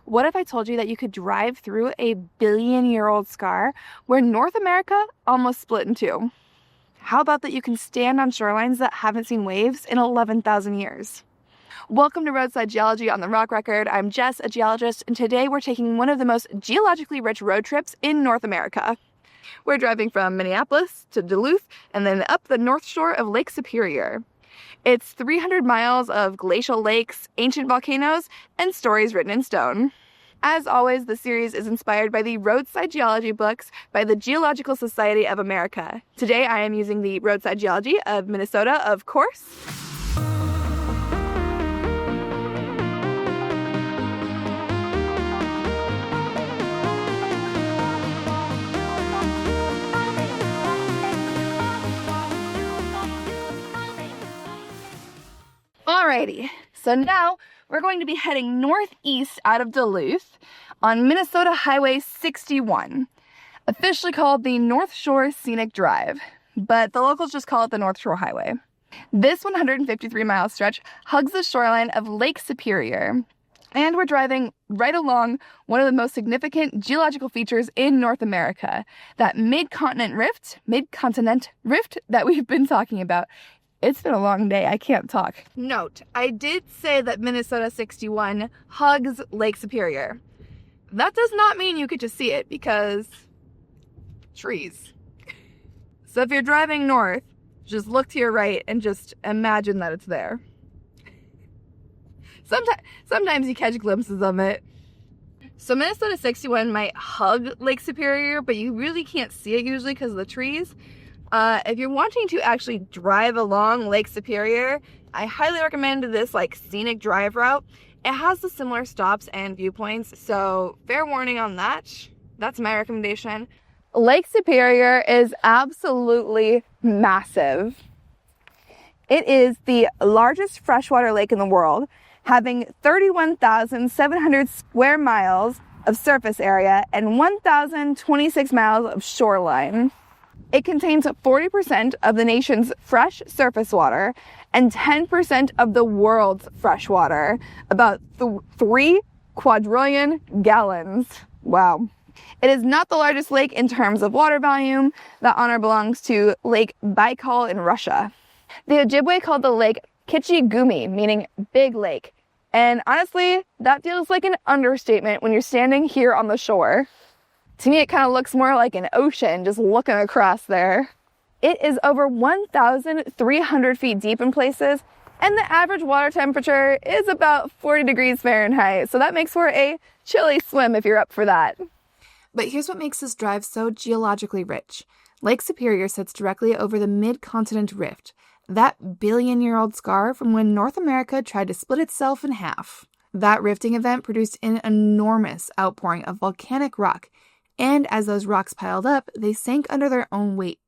What if I told you that you could drive through a billion-year-old scar where North America almost split in two? How about that you can stand on shorelines that haven't seen waves in 11,000 years? Welcome to Roadside Geology on the Rock Record. I'm Jess, a geologist, and today we're taking one of the most geologically rich road trips in North America. We're driving from Minneapolis to Duluth and then up the North Shore of Lake Superior. It's 300 miles of glacial lakes, ancient volcanoes, and stories written in stone. As always, the series is inspired by the Roadside Geology books by the Geological Society of America. Today I am using the Roadside Geology of Minnesota, of course. Alrighty, so now we're going to be heading northeast out of Duluth on Minnesota Highway 61, officially called the North Shore Scenic Drive, but the locals just call it the North Shore Highway. This 153-mile stretch hugs the shoreline of Lake Superior, and we're driving right along one of the most significant geological features in North America, that Midcontinent Rift that we've been talking about. It's been a long day. I can't talk. Note, I did say that Minnesota 61 hugs Lake Superior. That does not mean you get to see it because trees. So if you're driving north, just look to your right and just imagine that it's there. Sometimes you catch glimpses of it. So Minnesota 61 might hug Lake Superior, but you really can't see it usually because of the trees. If you're wanting to actually drive along Lake Superior, I highly recommend this scenic drive route. It has the similar stops and viewpoints, so fair warning on that. That's my recommendation. Lake Superior is absolutely massive. It is the largest freshwater lake in the world, having 31,700 square miles of surface area and 1,026 miles of shoreline. It contains 40% of the nation's fresh surface water and 10% of the world's fresh water, about 3 quadrillion gallons. Wow. It is not the largest lake in terms of water volume. That honor belongs to Lake Baikal in Russia. The Ojibwe called the lake Kichigumi, meaning big lake. And honestly, that feels like an understatement when you're standing here on the shore. To me, it kind of looks more like an ocean just looking across there. It is over 1,300 feet deep in places, and the average water temperature is about 40 degrees Fahrenheit, so that makes for a chilly swim if you're up for that. But here's what makes this drive so geologically rich. Lake Superior sits directly over the Midcontinent Rift, that billion-year-old scar from when North America tried to split itself in half. That rifting event produced an enormous outpouring of volcanic rock, and as those rocks piled up, they sank under their own weight,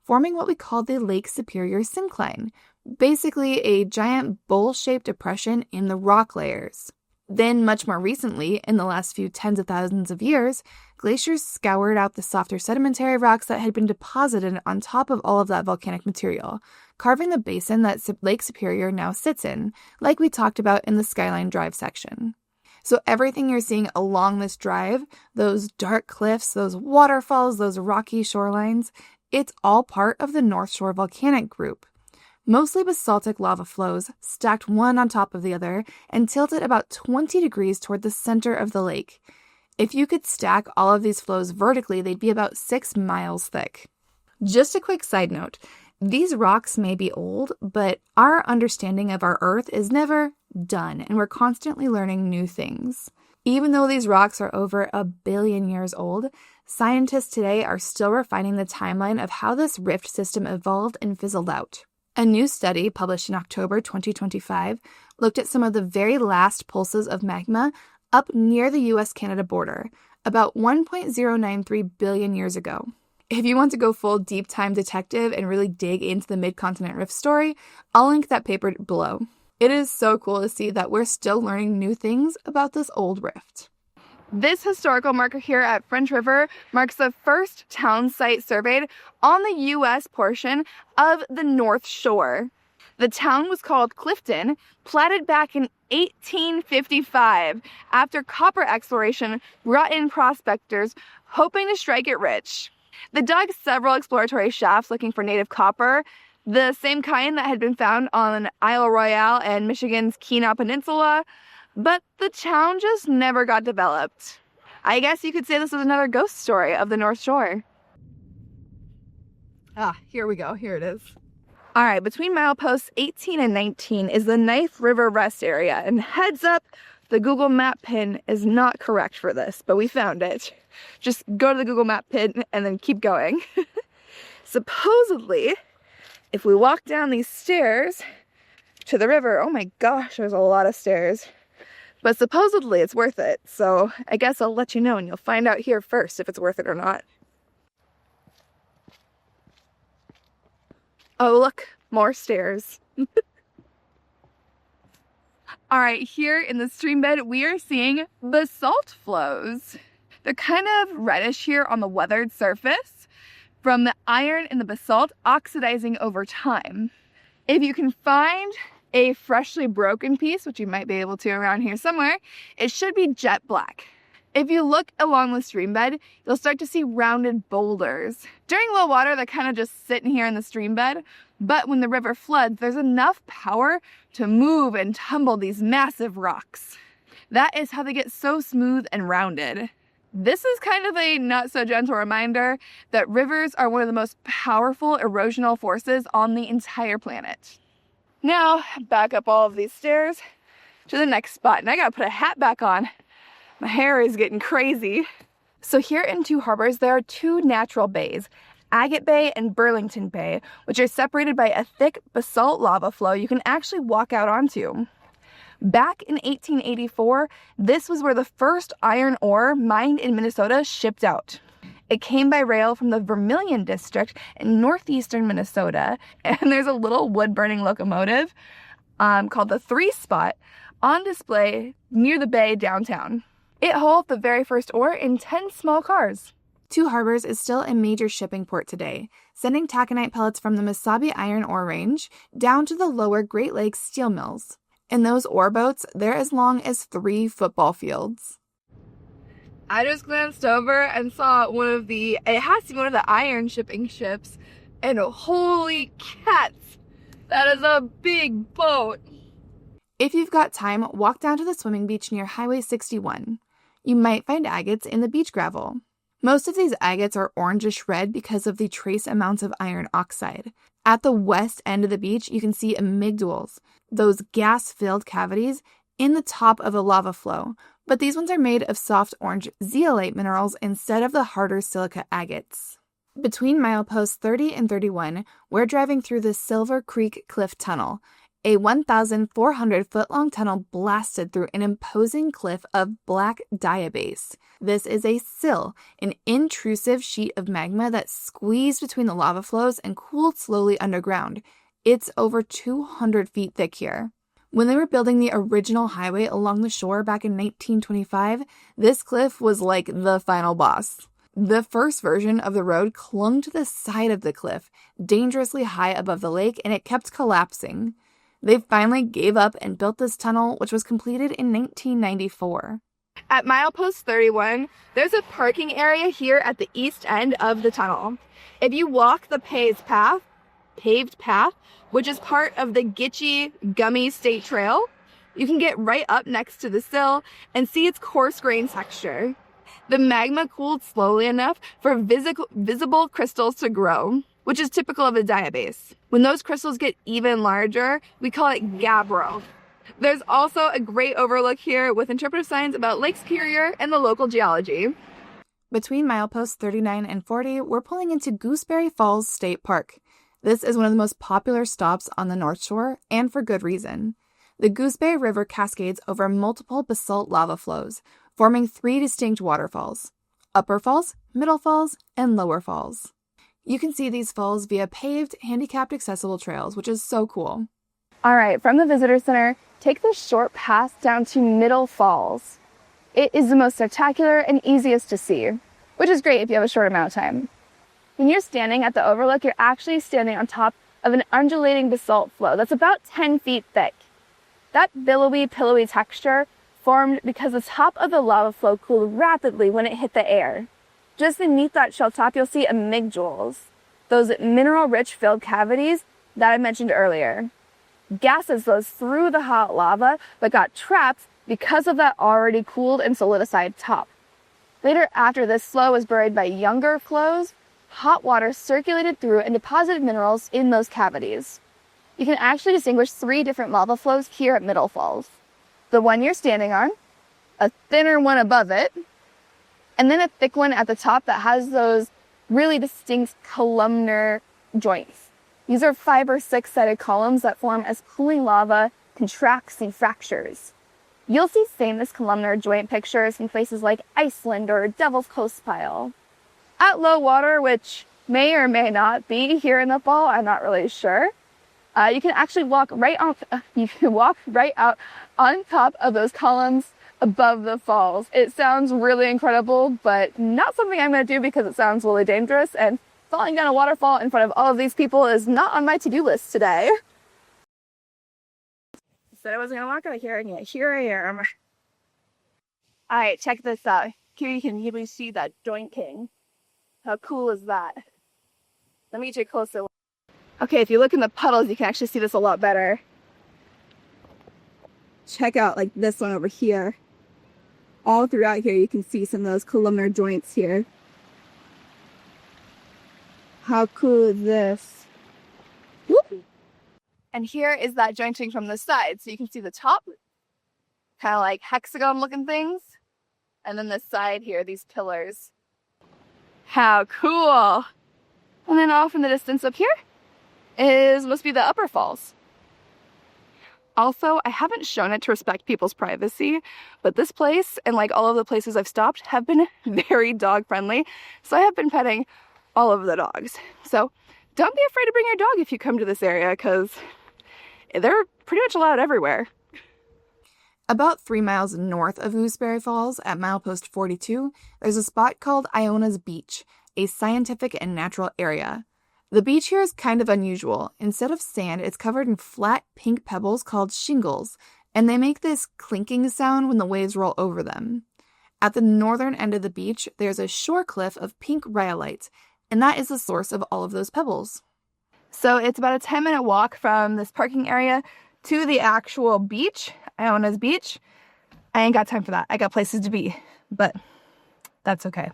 forming what we call the Lake Superior syncline, basically a giant bowl-shaped depression in the rock layers. Then, much more recently, in the last few tens of thousands of years, glaciers scoured out the softer sedimentary rocks that had been deposited on top of all of that volcanic material, carving the basin that Lake Superior now sits in, like we talked about in the Skyline Drive section. So everything you're seeing along this drive, those dark cliffs, those waterfalls, those rocky shorelines, it's all part of the North Shore volcanic group. Mostly basaltic lava flows, stacked one on top of the other, and tilted about 20 degrees toward the center of the lake. If you could stack all of these flows vertically, they'd be about 6 miles thick. Just a quick side note, these rocks may be old, but our understanding of our Earth is never done, and we're constantly learning new things. Even though these rocks are over 1 billion years old, scientists today are still refining the timeline of how this rift system evolved and fizzled out. A new study published in October 2025 looked at some of the very last pulses of magma up near the US-Canada border, about 1.093 billion years ago. If you want to go full deep-time detective and really dig into the Midcontinent Rift story, I'll link that paper below. It is so cool to see that we're still learning new things about this old rift. This historical marker here at French River marks the first town site surveyed on the U.S. portion of the North Shore. The town was called Clifton, platted back in 1855 after copper exploration brought in prospectors hoping to strike it rich. They dug several exploratory shafts looking for native copper, the same kind that had been found on Isle Royale and Michigan's Keenan Peninsula, but the town just never got developed. I guess you could say this was another ghost story of the North Shore. Ah, here we go. Here it is. All right, between mileposts 18 and 19 is the Knife River Rest Area. And heads up, the Google Map pin is not correct for this, but we found it. Just go to the Google Map pin and then keep going. Supposedly, if we walk down these stairs to the river, oh my gosh, there's a lot of stairs. But supposedly it's worth it. So I guess I'll let you know and you'll find out here first if it's worth it or not. Oh, look, more stairs. All right, here in the stream bed, we are seeing basalt flows. They're kind of reddish here on the weathered surface from the iron in the basalt oxidizing over time. If you can find a freshly broken piece, which you might be able to around here somewhere, it should be jet black. If you look along the stream bed, you'll start to see rounded boulders. During low water, they're kind of just sitting here in the stream bed, but when the river floods, there's enough power to move and tumble these massive rocks. That is how they get so smooth and rounded. This is kind of a not so gentle reminder that rivers are one of the most powerful erosional forces on the entire planet. Now, back up all of these stairs to the next spot, and I gotta put a hat back on. My hair is getting crazy. So here in Two Harbors, there are two natural bays, Agate Bay and Burlington Bay, which are separated by a thick basalt lava flow you can actually walk out onto. Back in 1884, this was where the first iron ore mined in Minnesota shipped out. It came by rail from the Vermilion District in northeastern Minnesota, and there's a little wood-burning locomotive called the 3-Spot on display near the bay downtown. It hauled the very first ore in 10 small cars. Two Harbors is still a major shipping port today, sending taconite pellets from the Mesabi Iron Ore Range down to the lower Great Lakes steel mills. In those ore boats, they're as long as 3 football fields. I just glanced over and saw it has to be one of the iron shipping ships, and holy cats, that is a big boat. If you've got time, walk down to the swimming beach near Highway 61. You might find agates in the beach gravel. Most of these agates are orangish red because of the trace amounts of iron oxide. At the west end of the beach, you can see amygdals, those gas-filled cavities in the top of the lava flow, but these ones are made of soft orange zeolite minerals instead of the harder silica agates. Between mileposts 30 and 31, we're driving through the Silver Creek Cliff Tunnel, a 1,400-foot-long tunnel blasted through an imposing cliff of black diabase. This is a sill, an intrusive sheet of magma that squeezed between the lava flows and cooled slowly underground. It's over 200 feet thick here. When they were building the original highway along the shore back in 1925, this cliff was like the final boss. The first version of the road clung to the side of the cliff, dangerously high above the lake, and it kept collapsing. They finally gave up and built this tunnel, which was completed in 1994. At milepost 31, there's a parking area here at the east end of the tunnel. If you walk the paved path, which is part of the Gitche Gummy State Trail, you can get right up next to the sill and see its coarse grain texture. The magma cooled slowly enough for visible crystals to grow, which is typical of the diabase. When those crystals get even larger, we call it gabbro. There's also a great overlook here with interpretive signs about Lake Superior and the local geology. Between mileposts 39 and 40, we're pulling into Gooseberry Falls State Park. This is one of the most popular stops on the North Shore, and for good reason. The Gooseberry River cascades over multiple basalt lava flows, forming 3 distinct waterfalls: Upper Falls, Middle Falls, and Lower Falls. You can see these falls via paved, handicapped accessible trails, which is so cool. All right, from the visitor center, take the short path down to Middle Falls. It is the most spectacular and easiest to see, which is great if you have a short amount of time. When you're standing at the overlook, you're actually standing on top of an undulating basalt flow that's about 10 feet thick. That billowy, pillowy texture formed because the top of the lava flow cooled rapidly when it hit the air. Just beneath that shell top, you'll see amygdaloids, those mineral-rich filled cavities that I mentioned earlier. Gases flows through the hot lava but got trapped because of that already cooled and solidified top. Later, after this flow was buried by younger flows, hot water circulated through and deposited minerals in those cavities. You can actually distinguish 3 different lava flows here at Middle Falls. The one you're standing on, a thinner one above it, and then a thick one at the top that has those really distinct columnar joints. These are 5 or 6-sided columns that form as cooling lava contracts and fractures. You'll see famous columnar joint pictures in places like Iceland or Devil's Coast Pile. At low water, which may or may not be here in the fall, I'm not really sure, you can actually walk right out on top of those columns above the falls. It sounds really incredible, but not something I'm going to do because it sounds really dangerous, and falling down a waterfall in front of all of these people is not on my to-do list today. Said I wasn't going to walk out of here, and yet here I am. Alright, check this out. Here you can really see that Joint King. How cool is that? Let me get you a closer look. Okay, if you look in the puddles, you can actually see this a lot better. Check out like this one over here. All throughout here, you can see some of those columnar joints here. How cool is this? Whoop. And here is that jointing from the side. So you can see the top, kind of like hexagon looking things. And then the side here, these pillars. How cool! And then off in the distance up here must be the upper falls. Also, I haven't shown it to respect people's privacy, but this place and like all of the places I've stopped have been very dog friendly. So I have been petting all of the dogs. So don't be afraid to bring your dog if you come to this area, because they're pretty much allowed everywhere. About 3 miles north of Gooseberry Falls at Milepost 42, there's a spot called Iona's Beach, a scientific and natural area. The beach here is kind of unusual. Instead of sand, it's covered in flat pink pebbles called shingles, and they make this clinking sound when the waves roll over them. At the northern end of the beach, there's a shore cliff of pink rhyolite, and that is the source of all of those pebbles. So it's about a 10-minute walk from this parking area to the actual beach, Iona's Beach. I ain't got time for that. I got places to be, but that's okay.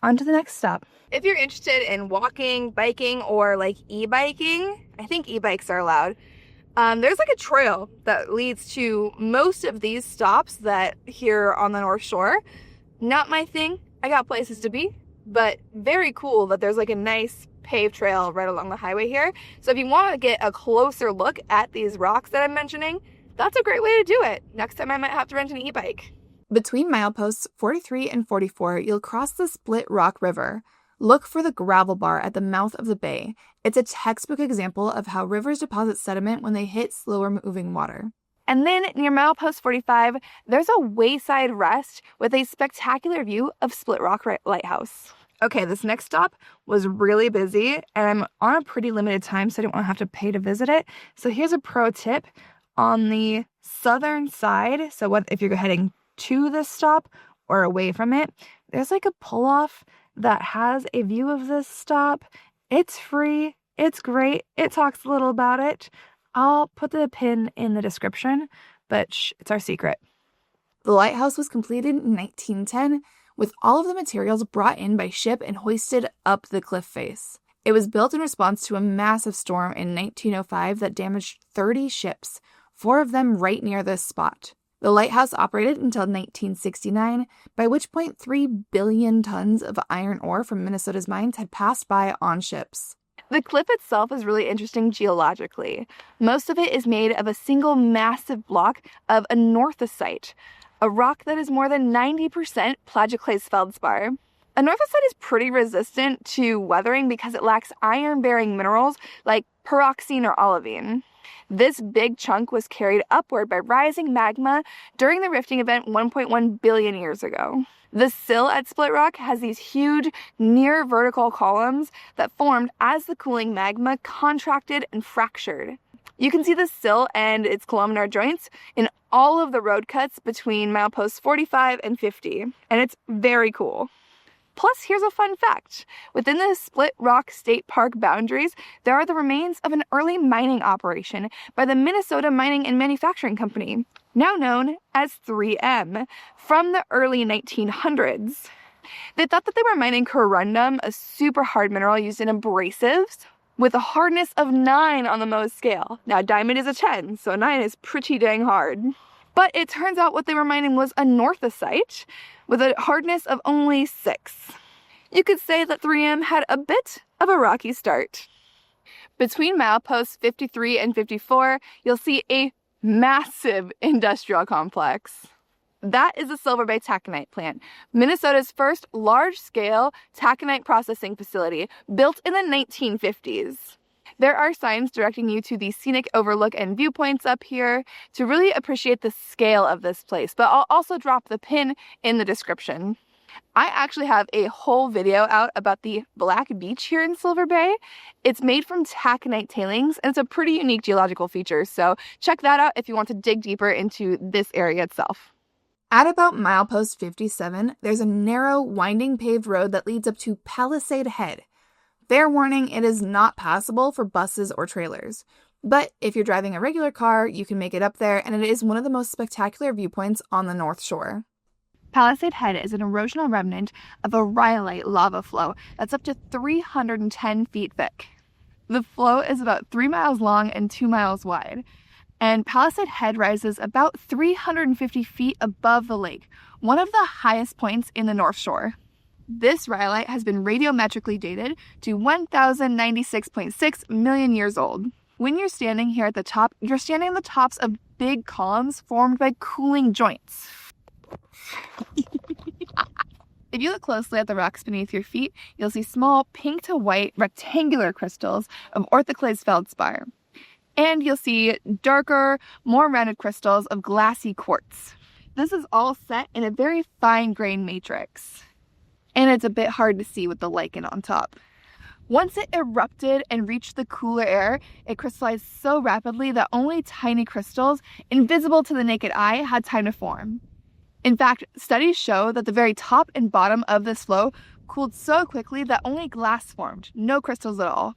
On to the next stop. If you're interested in walking, biking, or like e-biking, I think e-bikes are allowed. There's like a trail that leads to most of these stops that here on the North Shore. Not my thing. I got places to be, but very cool that there's like a nice paved trail right along the highway here. So if you want to get a closer look at these rocks that I'm mentioning, that's a great way to do it. Next time I might have to rent an e-bike. Between mileposts 43 and 44, you'll cross the Split Rock River. Look for the gravel bar at the mouth of the bay. It's a textbook example of how rivers deposit sediment when they hit slower moving water. And then near Milepost 45, there's a wayside rest with a spectacular view of Split Rock Lighthouse. Okay, this next stop was really busy, and I'm on a pretty limited time, so I didn't want to have to pay to visit it. So here's a pro tip. On the southern side, so what if you're heading to this stop or away from it, there's like a pull-off that has a view of this stop. It's free. It's great. It talks a little about it. I'll put the pin in the description, but it's our secret. The lighthouse was completed in 1910 with all of the materials brought in by ship and hoisted up the cliff face. It was built in response to a massive storm in 1905 that damaged 30 ships, 4 of them right near this spot. The lighthouse operated until 1969, by which point 3 billion tons of iron ore from Minnesota's mines had passed by on ships. The cliff itself is really interesting geologically. Most of it is made of a single massive block of anorthosite, a rock that is more than 90% plagioclase feldspar. Anorthosite is pretty resistant to weathering because it lacks iron-bearing minerals like pyroxene or olivine. This big chunk was carried upward by rising magma during the rifting event 1.1 billion years ago. The sill at Split Rock has these huge, near vertical columns that formed as the cooling magma contracted and fractured. You can see the sill and its columnar joints in all of the road cuts between mileposts 45 and 50, and it's very cool. Plus, here's a fun fact. Within the Split Rock State Park boundaries, there are the remains of an early mining operation by the Minnesota Mining and Manufacturing Company, now known as 3M, from the early 1900s. They thought that they were mining corundum, a super hard mineral used in abrasives, with a hardness of 9 on the Mohs scale. Now, diamond is a 10, so 9 is pretty dang hard. But it turns out what they were mining was a northocite with a hardness of only 6. You could say that 3M had a bit of a rocky start. Between mileposts 53 and 54, you'll see a massive industrial complex. That is the Silver Bay Taconite plant, Minnesota's first large-scale taconite processing facility built in the 1950s. There are signs directing you to the scenic overlook and viewpoints up here to really appreciate the scale of this place, but I'll also drop the pin in the description. I actually have a whole video out about the Black Beach here in Silver Bay. It's made from taconite tailings, and it's a pretty unique geological feature, so check that out if you want to dig deeper into this area itself. At about milepost 57, there's a narrow, winding paved road that leads up to Palisade Head. Fair warning, it is not passable for buses or trailers. But if you're driving a regular car, you can make it up there, and it is one of the most spectacular viewpoints on the North Shore. Palisade Head is an erosional remnant of a rhyolite lava flow that's up to 310 feet thick. The flow is about 3 miles long and 2 miles wide, and Palisade Head rises about 350 feet above the lake, one of the highest points in the North Shore. This rhyolite has been radiometrically dated to 1,096.6 million years old. When you're standing here at the top, you're standing on the tops of big columns formed by cooling joints. If you look closely at the rocks beneath your feet, you'll see small pink to white rectangular crystals of orthoclase feldspar. And you'll see darker, more rounded crystals of glassy quartz. This is all set in a very fine-grained matrix. And it's a bit hard to see with the lichen on top. Once it erupted and reached the cooler air, it crystallized so rapidly that only tiny crystals, invisible to the naked eye, had time to form. In fact, studies show that the very top and bottom of this flow cooled so quickly that only glass formed, no crystals at all.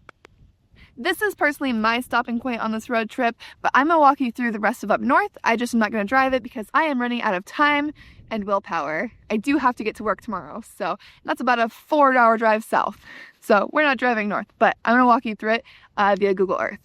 This is personally my stopping point on this road trip, but I'm going to walk you through the rest of up north. I just am not going to drive it because I am running out of time and willpower. I do have to get to work tomorrow, so that's about a 4-hour drive south. So we're not driving north, but I'm going to walk you through it via Google Earth.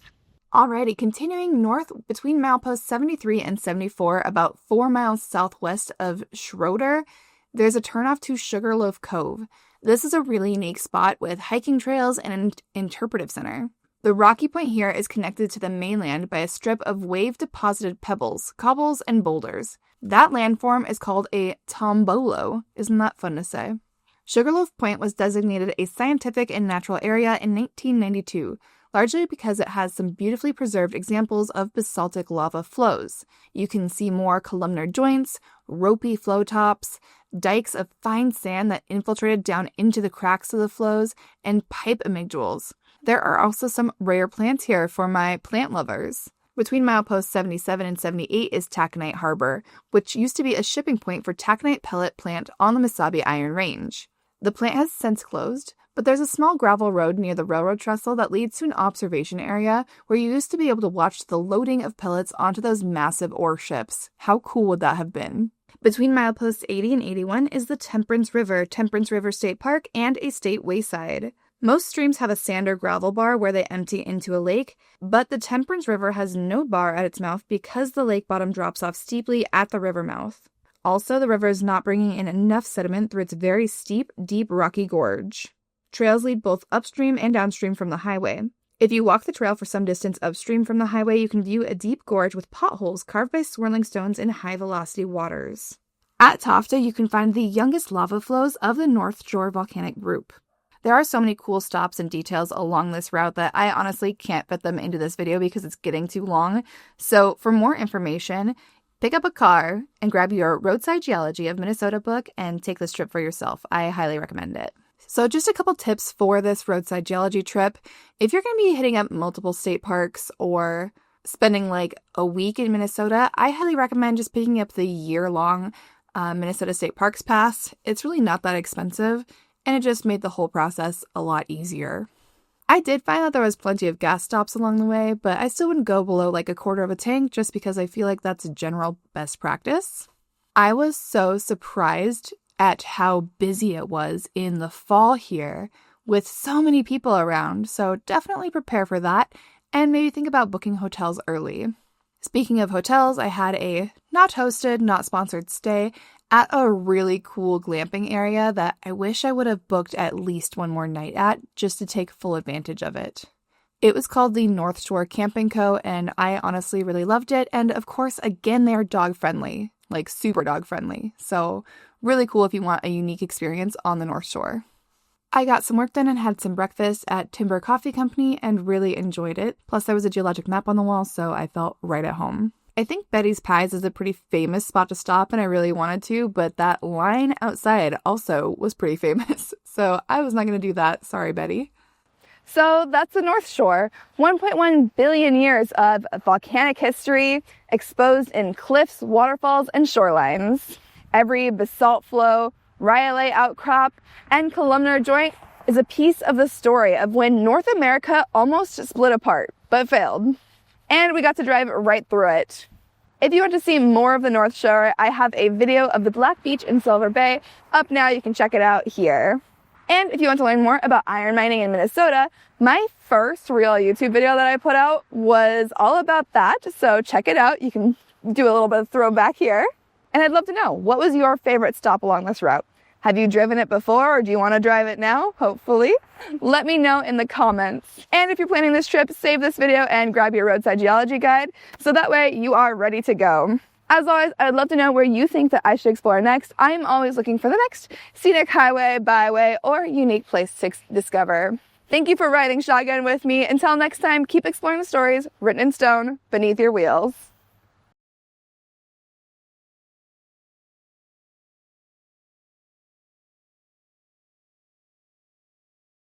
Alrighty, continuing north between mileposts 73 and 74, about 4 miles southwest of Schroeder, there's a turnoff to Sugarloaf Cove. This is a really unique spot with hiking trails and an interpretive center. The rocky point here is connected to the mainland by a strip of wave-deposited pebbles, cobbles, and boulders. That landform is called a tombolo. Isn't that fun to say? Sugarloaf Point was designated a scientific and natural area in 1992, largely because it has some beautifully preserved examples of basaltic lava flows. You can see more columnar joints, ropey flow tops, dikes of fine sand that infiltrated down into the cracks of the flows, and pipe amygdales. There are also some rare plants here for my plant lovers. Between mileposts 77 and 78 is Taconite Harbor, which used to be a shipping point for taconite pellet plant on the Mesabi Iron Range. The plant has since closed, but there's a small gravel road near the railroad trestle that leads to an observation area where you used to be able to watch the loading of pellets onto those massive ore ships. How cool would that have been? Between mileposts 80 and 81 is the Temperance River State Park, and a state wayside. Most streams have a sand or gravel bar where they empty into a lake, but the Temperance River has no bar at its mouth because the lake bottom drops off steeply at the river mouth. Also, the river is not bringing in enough sediment through its very steep, deep, rocky gorge. Trails lead both upstream and downstream from the highway. If you walk the trail for some distance upstream from the highway, you can view a deep gorge with potholes carved by swirling stones in high-velocity waters. At Tofta, you can find the youngest lava flows of the North Shore volcanic group. There are so many cool stops and details along this route that I honestly can't fit them into this video because it's getting too long. So for more information, pick up a car and grab your Roadside Geology of Minnesota book and take this trip for yourself. I highly recommend it. So just a couple tips for this Roadside Geology trip. If you're going to be hitting up multiple state parks or spending like a week in Minnesota, I highly recommend just picking up the year-long Minnesota State Parks Pass. It's really not that expensive, and it just made the whole process a lot easier. I did find that there was plenty of gas stops along the way, but I still wouldn't go below like a quarter of a tank just because I feel like that's a general best practice. I was so surprised at how busy it was in the fall here with so many people around, so definitely prepare for that and maybe think about booking hotels early. Speaking of hotels, I had a not hosted, not sponsored stay at a really cool glamping area that I wish I would have booked at least one more night at just to take full advantage of it. It was called the North Shore Camping Co., and I honestly really loved it. And of course, again, they're dog friendly, like super dog friendly. So really cool if you want a unique experience on the North Shore. I got some work done and had some breakfast at Timber Coffee Company and really enjoyed it. Plus there was a geologic map on the wall, so I felt right at home. I think Betty's Pies is a pretty famous spot to stop, and I really wanted to, but that line outside also was pretty famous. So I was not going to do that. Sorry, Betty. So that's the North Shore. 1.1 billion years of volcanic history exposed in cliffs, waterfalls, and shorelines. Every basalt flow, rhyolite outcrop, and columnar joint is a piece of the story of when North America almost split apart, but failed. And we got to drive right through it. If you want to see more of the North Shore, I have a video of the Black Beach in Silver Bay up now. You can check it out here. And if you want to learn more about iron mining in Minnesota, my first real YouTube video that I put out was all about that. So check it out. You can do a little bit of throwback here. And I'd love to know, what was your favorite stop along this route? Have you driven it before, or do you want to drive it now? Hopefully. Let me know in the comments. And if you're planning this trip, save this video and grab your Roadside Geology guide, so that way you are ready to go. As always, I'd love to know where you think that I should explore next. I'm always looking for the next scenic highway, byway, or unique place to discover. Thank you for riding shotgun with me. Until next time, keep exploring the stories written in stone beneath your wheels.